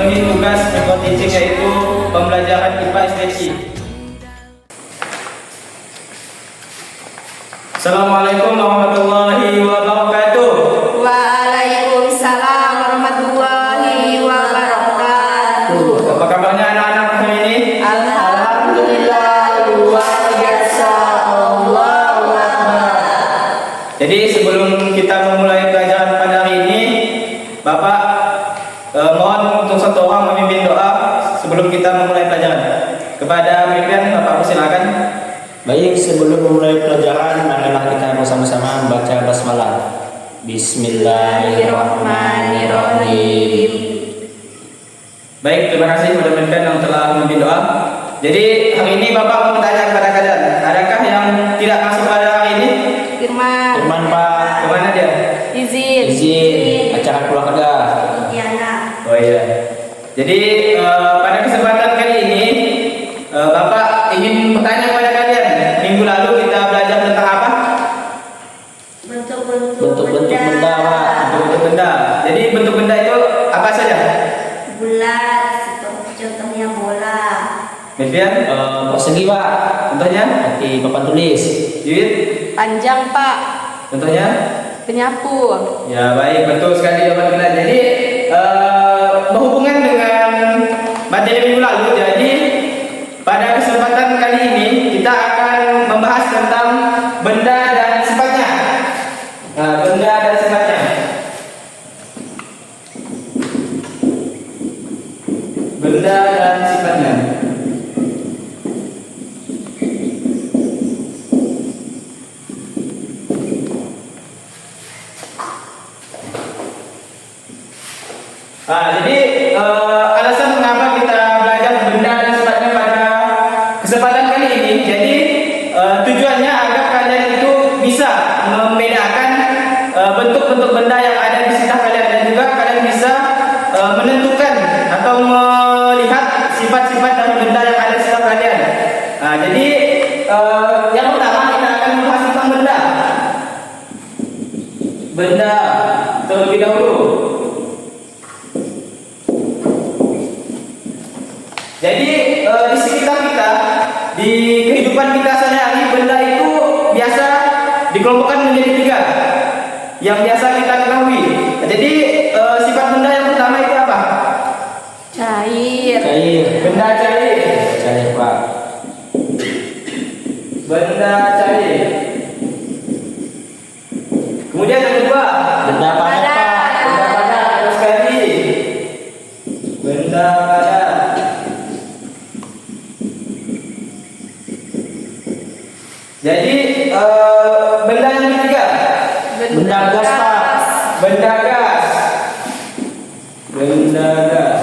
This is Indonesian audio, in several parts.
memenuhi tugas micro teaching, yaitu pembelajaran IPA SDQ. Assalamualaikum warahmatullahi wabarakatuh. Waalaikumsalam warahmatullahi wabarakatuh. Apa kabarnya anak-anak hari ini? Alhamdulillah, luar biasa. Allahu Akbar. Jadi sebelum kita memulai pelajaran pada hari ini, Bapak mohon untuk satu orang memimpin doa sebelum kita memulai pelajaran. Kepada pimpinan, Bapak silakan. Baik, sebelum memulai pelajaran, marilah kita bersama-sama membaca basmalah. Bismillahirrahmanirrahim. Baik, terima kasih kepada pimpinan yang telah memimpin doa. Jadi hari ini Bapak mau bertanya kepada kalian, adakah yang tidak masuk pada hari ini? Firman. Firman Pak, Kemana dia? Izin. acara keluarga. Diana. Oh iya. Jadi pada kesempatan kali ini Bapak ingin bertanya kepada kalian. Minggu lalu kita belajar tentang apa? Bentuk-bentuk benda, Pak. Bentuk benda. Jadi bentuk benda itu apa saja? Bulat, seperti contohnya bola. Mifian? Persegi, Pak. Contohnya? Di papan tulis. Juwit? Panjang, Pak. Contohnya? Penyapu. Ya baik, betul sekali jawaban kita. Jadi berhubungan dengan materi minggu lalu, jadi pada kesempatan kali ini kita akan membahas tentang benda dan sifatnya. Nah, benda dan sifatnya. Benda dan sifatnya. Nah, jadi alasan mengapa kita belajar benda dan sifatnya pada kesempatan kali ini. Jadi tujuannya agar kalian itu bisa membedakan bentuk-bentuk benda yang ada di sekitar kalian, dan juga kalian bisa menentukan atau melihat sifat-sifat dari benda yang ada di sekitar kalian. Nah, jadi yang pertama kita akan membahas tentang benda. Benda terlebih dahulu. Jadi di sekitar kita, di kehidupan kita sehari-hari, benda itu biasa dikelompokkan menjadi tiga yang biasa kita ketahui. Jadi sifat benda yang pertama itu apa? Cair. Benda cair. Cair, Pak. Benda cair. Kemudian yang kedua, Benda padat, Pak. benda padat. Terus sekali, benda padat. Jadi benda yang ketiga, Benda gas, Pak. benda gas. Benda gas.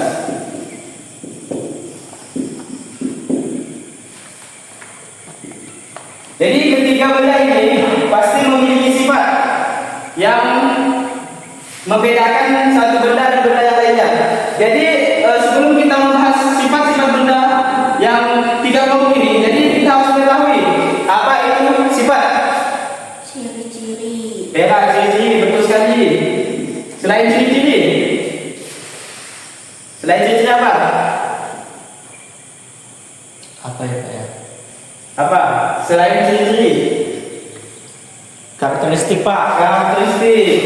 Jadi ketiga benda ini pasti memiliki sifat yang membedakan satu benda dan benda yang lainnya. Jadi sebelum kita membahas sifat-sifat benda yang tiga kelompok ini, jadi kita harus mengetahui apa itu sifat. Ciri-ciri. Ya, ciri-ciri, betul sekali. Selain ciri-ciri, apa? Apa ya, Pak ya? Apa? Selain ciri-ciri, Karakteristik, Pak. karakteristik.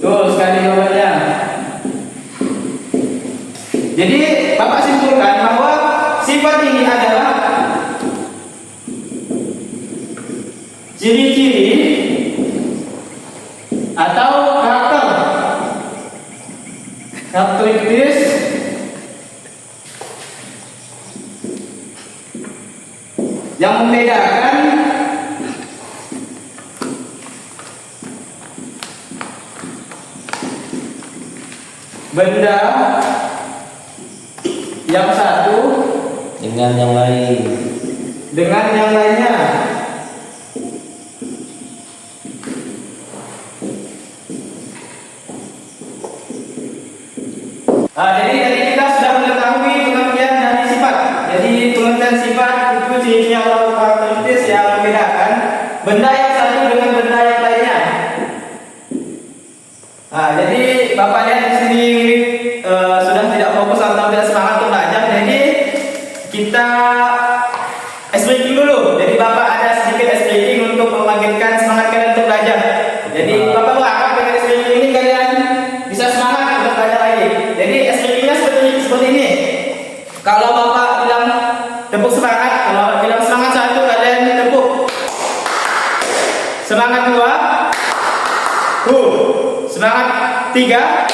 Tuh sekali jawabannya. Jadi Bapak simpulkan bahwa sifat ini adalah ciri-ciri atau karakteristik yang membedakan benda yang satu Dengan yang lain. dengan yang lainnya. Jadi tadi kita sudah mengetahui pengertian dari sifat. Jadi pengertian sifat itu ciri atau karakteristik yang membedakan benda yang satu dengan benda yang lainnya. Jadi Bapak lihat di sini sudah tidak seperti ini. Kalau Bapak bilang tepuk semangat, kalau Bapak bilang semangat satu, kalian tepuk. Semangat dua. Semangat tiga.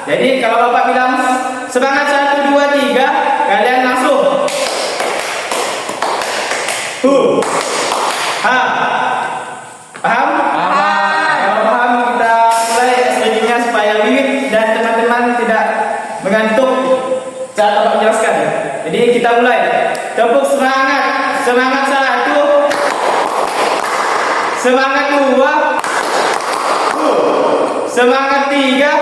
Jadi kalau Bapak bilang semangat satu, dua, tiga, kalian langsung. Paham? Kalau paham, kita mulai SPG-nya supaya Wiwit dan teman-teman tidak mengantuk saat Bapak menjelaskan. Jadi kita mulai. Tepuk semangat. Semangat satu. Semangat dua. Semangat tiga.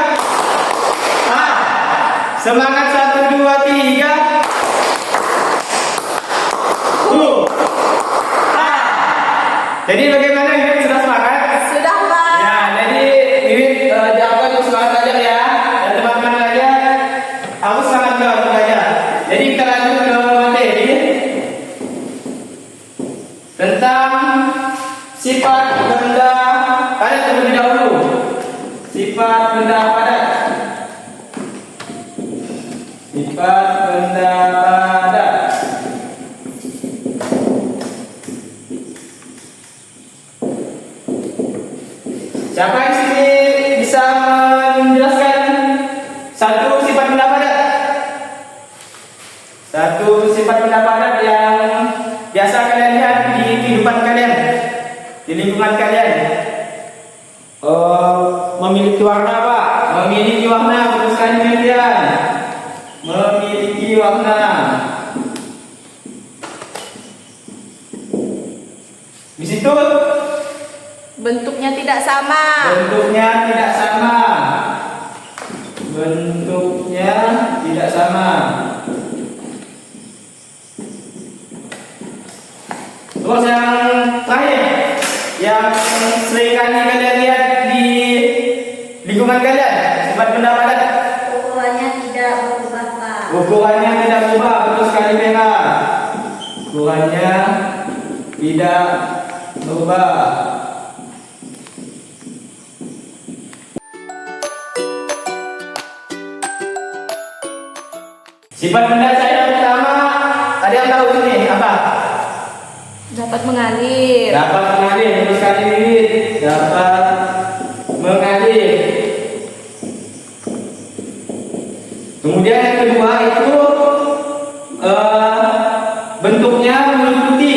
Semangat satu, dua, tiga. Jadi bagaimana Wiwit, sudah semangat? Sudah, Pak. Ya, jadi Wiwit jangan untuk semangat belajar ya. Dan teman-teman belajar, aku semangat juga untuk belajar. Jadi kita lanjut ke materi tentang sifat benda padat terlebih dahulu. Sifat benda padat. Sifat benda padat. Siapa yang sini bisa menjelaskan satu sifat benda padat? Satu sifat benda padat yang biasa kalian lihat di kehidupan kalian, di lingkungan kalian. Memiliki warna, Pak. Memiliki warna, betul sekali demikian. Memiliki warna. Di situ Bentuknya tidak sama. bentuknya tidak sama. Bentuknya tidak sama. Terus yang terakhir, yang sering kali kalian lihat di lingkungan kalian, sifat benda padat. Ukurannya tidak berubah, Pak. Ukurannya tidak berubah, betul sekali Bella. Ukurannya tidak berubah. Sifat benda cair pertama, ada yang tahu ini apa? Dapat mengalir. Dapat mengalir, betul sekali Wiwit. Dapat mengalir. Kemudian yang kedua itu bentuknya meliputi.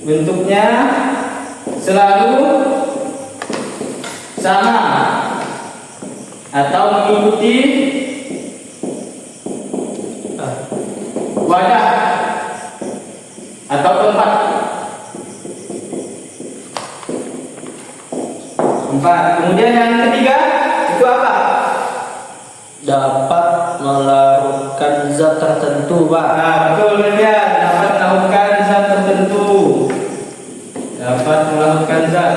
Bentuknya selalu sama atau mengikuti wadah atau tempat. Kemudian yang ketiga itu apa? Dapat melarutkan zat tertentu, Pak. Nah, betul demikian. Dapat melakukan zat tertentu. Dapat melakukan zat.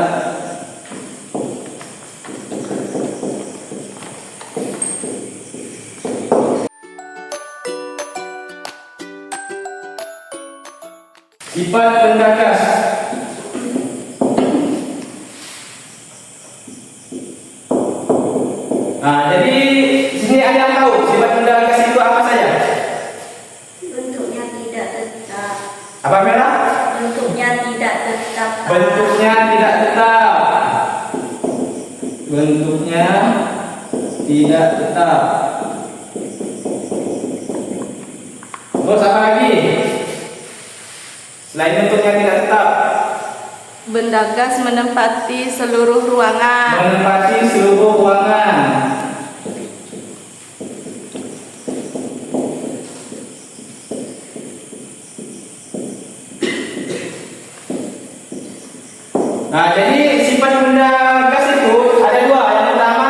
Sifat benda gas. Nah, jadi sini ada yang tahu sifat benda gas itu apa saja? Bentuknya tidak tetap. Apa merah? Bentuknya tidak tetap. Bentuknya tidak tetap. Bentuknya tidak tetap. Terus apa lagi? Selain bentuknya tidak tetap, Benda gas menempati seluruh ruangan. menempati seluruh ruangan. Nah, jadi sifat benda gas itu ada dua. Yang pertama,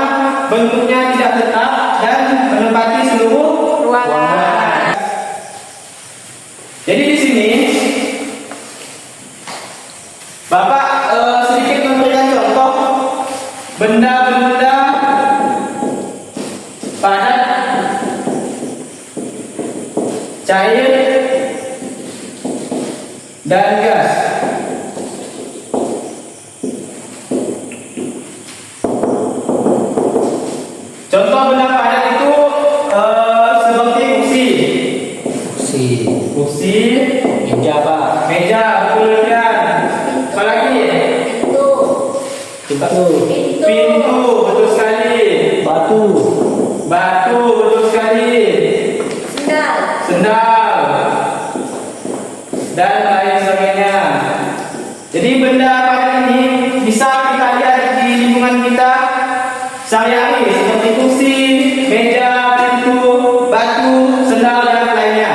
bentuknya tidak tetap dan menempati seluruh Ruangan. Jadi di sini Bapak sedikit memberikan contoh benda-benda padat, cair, dan gas. Contoh benda padat itu seperti kursi. Kursi, Meja apa? meja, betul kan? Apa lagi? Pintu. Pintu, betul sekali. Batu. Batu, betul sekali. Sendal dan lain sebagainya. Jadi benda padat ini bisa kita lihat di lingkungan kita sehari-hari seperti kursi, meja, pintu, batu, sendal dan lainnya.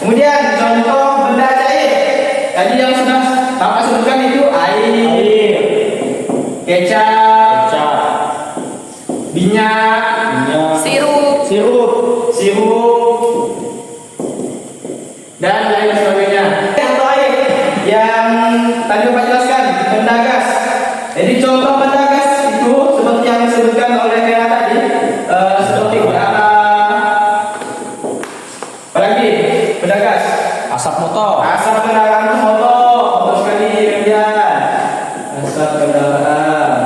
Kemudian contoh benda cair. Tadi yang sudah Bapak sebutkan itu air, kecap, minyak, Sirup. sirup, dan lain sebagainya. Contoh air yang tadi Bapak jelaskan, benda gas. Jadi contoh benda gas itu seperti yang disebutkan oleh Kera tadi, seperti bara, apalagi benda gas, Asap motor. asap kendaraan motor, betul sekali kemudian asap kendaraan.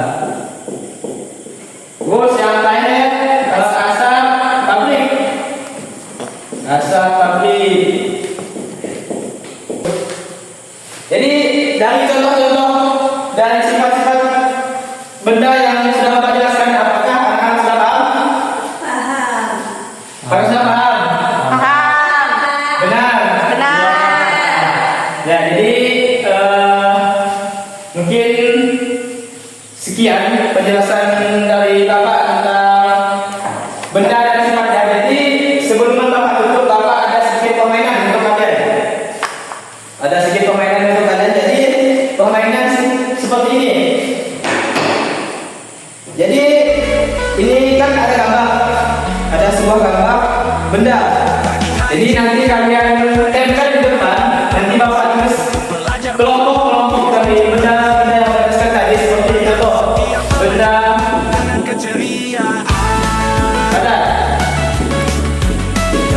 Terus yang lainnya kalau asap pabrik, asap pabrik. Jadi dari contoh-contoh dan sifat-sifat benda yang sudah Bapak jelaskan, apakah anak-anak sudah paham? Paham. Apakah sudah paham? Paham. Benar. Benar. Ya, jadi mungkin sekian penjelasan dari Bapak tentang benda dan sifatnya. Jadi sebelum Bapak tutup, Bapak ada sedikit permainan untuk kalian. Ada sedikit permainan untuk kalian. Jadi permainan seperti ini. Jadi ini kan ada gambar, ada sebuah gambar benda. Jadi nanti kalian tempel di depan, nanti Bapak tulis kelompok-kelompok dari benda-benda yang Bapak jelaskan tadi, seperti contoh benda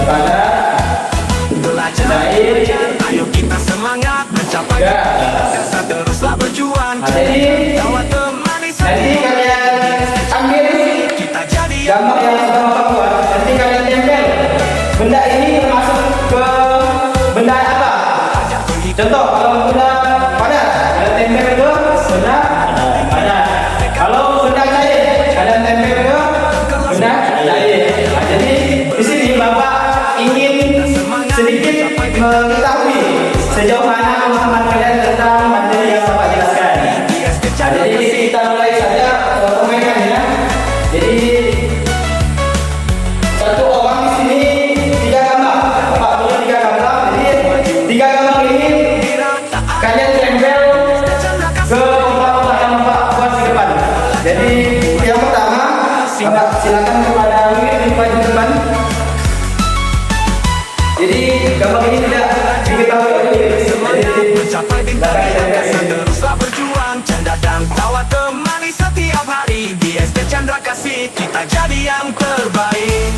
padat, air, Ayo kita semangat mencapai asa teruslah berjuang. jadi nanti kalian ambil Kita jadi gambar yang sudah Bapak buat, nanti kalian tempel benda ini termasuk ke benda apa? Contoh kalau benda padat, kalian tempel ke benda padat. Kalau benda cair, kalian tempel ke benda cair. Nah, jadi di sini Bapak ingin sedikit mengetahui sejauh mana pemahaman kalian tentang materi yang Bapak jelaskan. Nah, jadi kita mulai saja permainannya. Jadi satu orang di sini 3 gambar. Bapak punya 3 gambar. Jadi 3 gambar ini kalian tempel ke kotak-kotak yang Bapak buat di depan. Jadi yang pertama, Bapak silakan kepada Wid di depan. Jadi gambar ini tidak diketahui oleh Wid. mencapai bintang asa teruslah berjuang. Canda dan tawa temani setiap hari. Di SD Chandra Kasih kita jadi yang terbaik.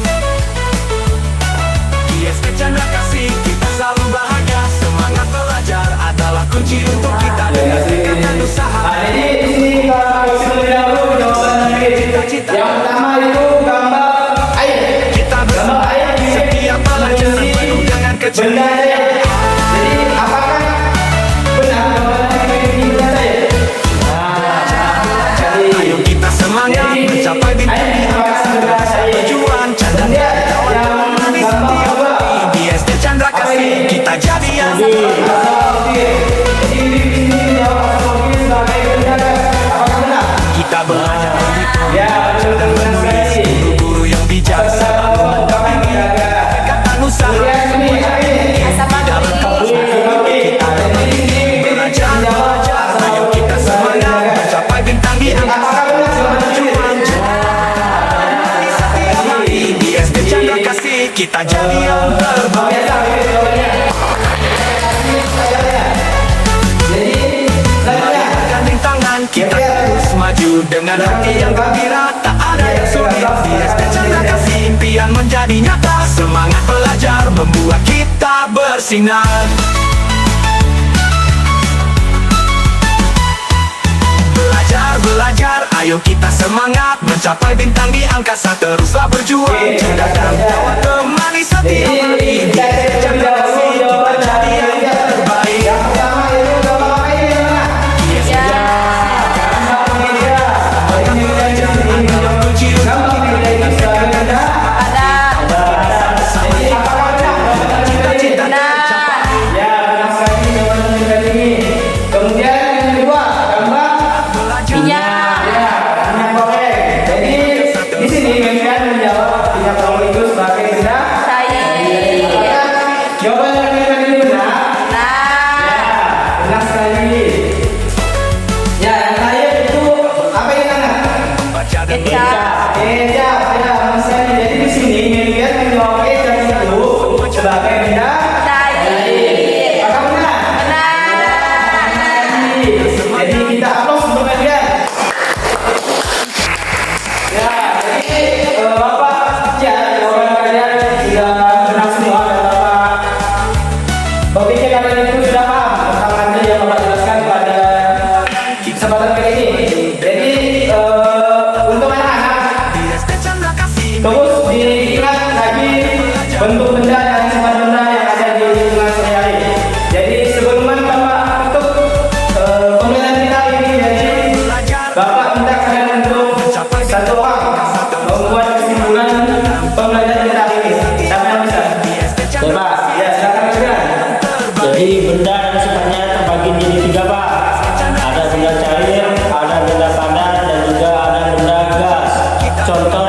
Di SD Chandra Kasih kita selalu bahagia. Semangat belajar adalah kunci untuk kita dengan usaha. Nah, jadi di sini kita kasih terlebih dahulu jawaban dari Wid. Yang pertama itu gambar air. Kita Gambar air setiap pelajaran mengisi penuh dengan benda keceriaan. cair. Jadi apakah benar gambar air ini benda cair? Ayo kita semangat mencapai bintang air merupakan benda cair. berjuang. Canda Kemudian yang gambar kedua, di SD Chandra Kasih kita jadi yang kita belajar guru yang bijak kata usaha ayo kita semangat mencapai bintang di angkasa berjuang di setiap hari di SD Chandra Kasih kita jadi yang terbaik. Gandeng tangan kita terus maju dengan hati yang gembira, tak ada yang sulit. Di SD Chandra Kasih impian menjadi nyata, semangat belajar membuat kita bersinar. Belajar belajar, ayo kita semangat mencapai bintang di angkasa, teruslah berjuang. Cerdaskan jawab, temani setiap hari. Cerdas kasih, kita jadi yang terbaik. Yang pertama itu gambar apa ini yang mana? Ya. Gambar meja. Gambar meja di sini. Gambar meja itu sebagai benda. Ada. Jadi apakah benar gambar meja ini? Benar. Ya, benar sekali gambar meja ini. Kemudian yang kedua, gambar Minyak. ya, minyak goreng. Jadi di sini Megan menjawab minyak goreng itu sebagai benda. Cair. Apakah jawaban yang Megan ini benar? Benar. Benar sekali. Ya, yang terakhir itu apa yang mana? Kecap. Kecap, ya, benar sekali. Jadi di sini Megan menjawab kecap itu sebagai benda. Cair. Apakah benar? Benar. Jadi kita aplaus untuk kalian. Ya, jadi Bapak ya jawaban kalian sudah benar semua dan Bapak berpikir kalian itu sudah paham tentang materi yang Bapak jelaskan pada kesempatan kali ini. Jadi untuk anak-anak terus diingat lagi bentuk benda dan sifat benda yang ada di lingkungan sehari-hari. Jadi sebelum Bapak tutup pembelajaran kita ini, jadi Bapak minta kalian untuk satu orang membuat kesimpulan pembelajaran kita hari ini. Siapa yang bisa? Ya Pak. Ya, silakan kalian. Jadi benda dan sifatnya terbagi menjadi 3 Pak. Ada benda cair, ada benda padat, dan juga ada benda gas. Contoh